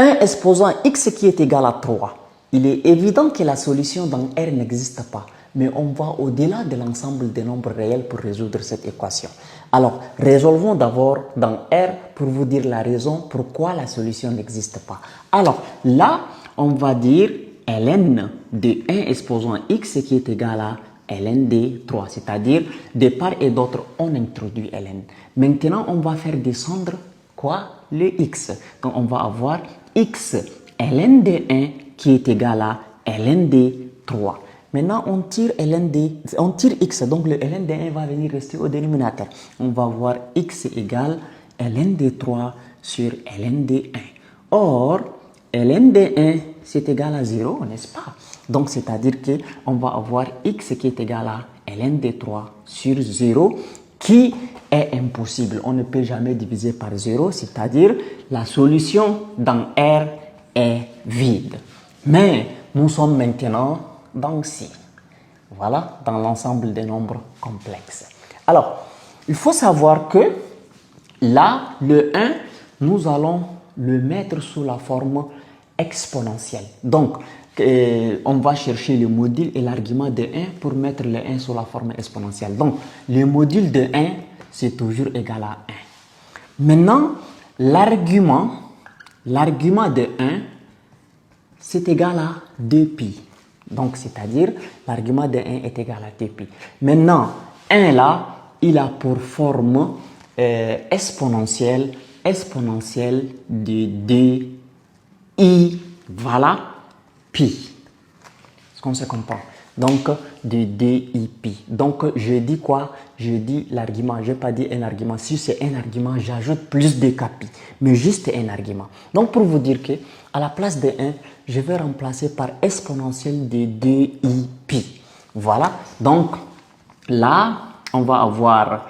1 exposant x qui est égal à 3. Il est évident que la solution dans R n'existe pas, mais on va au-delà de l'ensemble des nombres réels pour résoudre cette équation. Alors, résolvons d'abord dans R pour vous dire la raison pourquoi la solution n'existe pas. Alors, là, on va dire ln de 1 exposant x qui est égal à ln de 3, c'est-à-dire de part et d'autre, on introduit ln. Maintenant, on va faire descendre quoi? Le x. Donc, on va avoir x ln de 1 qui est égal à ln de 3. Maintenant, on tire x, donc le ln de 1 va venir rester au dénominateur. On va avoir x égale ln de 3 sur ln de 1. Or, ln de 1, c'est égal à 0, n'est-ce pas? Donc, c'est-à-dire qu'on va avoir x qui est égal à ln de 3 sur 0, qui est impossible. On ne peut jamais diviser par 0, c'est-à-dire la solution dans R est vide. Mais nous sommes maintenant dans C. Voilà, dans l'ensemble des nombres complexes. Alors, il faut savoir que là, le 1, nous allons le mettre sous la forme exponentielle. Donc, on va chercher le module et l'argument de 1 pour mettre le 1 sous la forme exponentielle. Donc, le module de 1, c'est toujours égal à 1. Maintenant, l'argument de 1, c'est égal à 2pi. Donc, c'est-à-dire, l'argument de 1 est égal à 2pi. Maintenant, 1 là, il a pour forme exponentielle de 2i, voilà, pi. Est-ce qu'on se comprend? Donc, de 2i pi. Donc, je dis quoi? Je dis l'argument. Je n'ai pas dit un argument. Si c'est un argument, j'ajoute plus de pi. Mais juste un argument. Donc, pour vous dire que à la place de 1, je vais remplacer par exponentielle de 2i pi. Voilà. Donc, là, on va avoir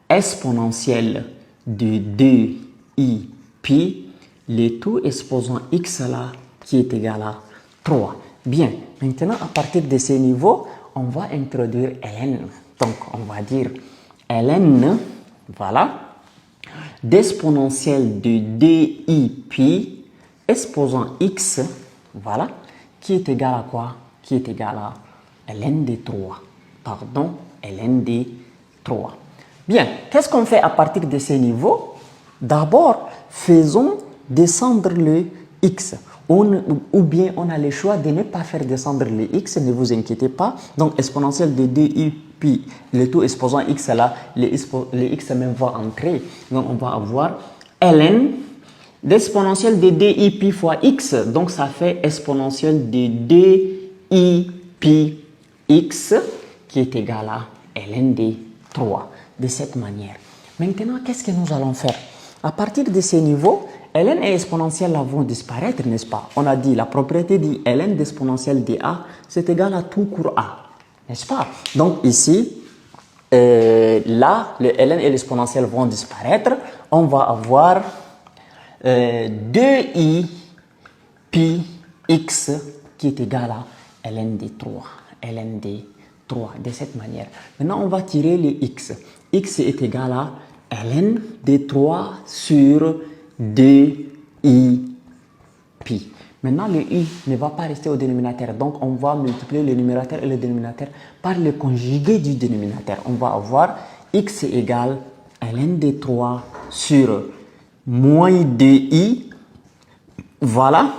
exponentielle de 2i pi, le tout exposant x là, qui est égal à 3. Bien, maintenant, à partir de ce niveau, on va introduire ln. Donc, on va dire ln, voilà, d'exponentielle de 2i pi, exposant x, voilà, qui est égal à quoi? Qui est égal à ln de 3. Pardon, ln de 3. Bien, qu'est-ce qu'on fait à partir de ce niveau? D'abord, faisons descendre le x. Ou bien on a le choix de ne pas faire descendre le x, ne vous inquiétez pas. Donc, exponentielle de 2i pi, le tout exposant x là, le x même va entrer. Donc, on va avoir ln d'exponentielle de 2i pi fois x. Donc, ça fait exponentielle de 2i pi x qui est égal à ln de 3. De cette manière. Maintenant, qu'est-ce que nous allons faire? À partir de ce niveau, ln et exponentielle là vont disparaître, n'est-ce pas? On a dit, la propriété dit ln d'exponentielle de a, c'est égal à tout court a, n'est-ce pas? Donc ici, là, le ln et l'exponentielle vont disparaître. On va avoir 2i pi x qui est égal à ln de 3. ln de 3, de cette manière. Maintenant, on va tirer le x. X est égal à ln de 3 sur 2i pi. Maintenant, le i ne va pas rester au dénominateur. Donc, on va multiplier le numérateur et le dénominateur par le conjugué du dénominateur. On va avoir x égale ln de 3 sur moins 2i, voilà,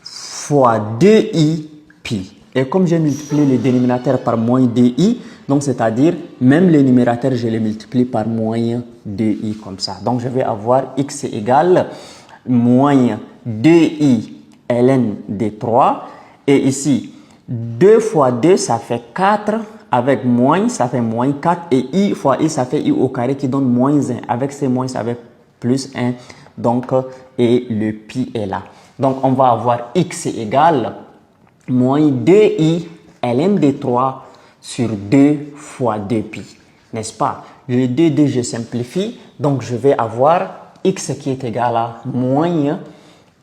fois 2i pi. Et comme j'ai multiplié le dénominateur par moins 2i, donc c'est-à-dire même le numérateur, je le multiplie par moins 2i comme ça. Donc je vais avoir x égale moins 2i ln de 3. Et ici, 2 fois 2, ça fait 4. Avec moins, ça fait moins 4. Et i fois i, ça fait i au carré qui donne moins 1. Avec ces moins, ça fait plus 1. Donc, et le pi est là. Donc on va avoir x égale moins 2i ln de 3 sur 2 fois 2pi, n'est-ce pas? Le 2, je simplifie, donc je vais avoir x qui est égal à moins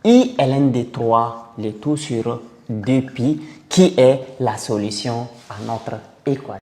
i ln de 3, le tout sur 2pi, qui est la solution à notre équation.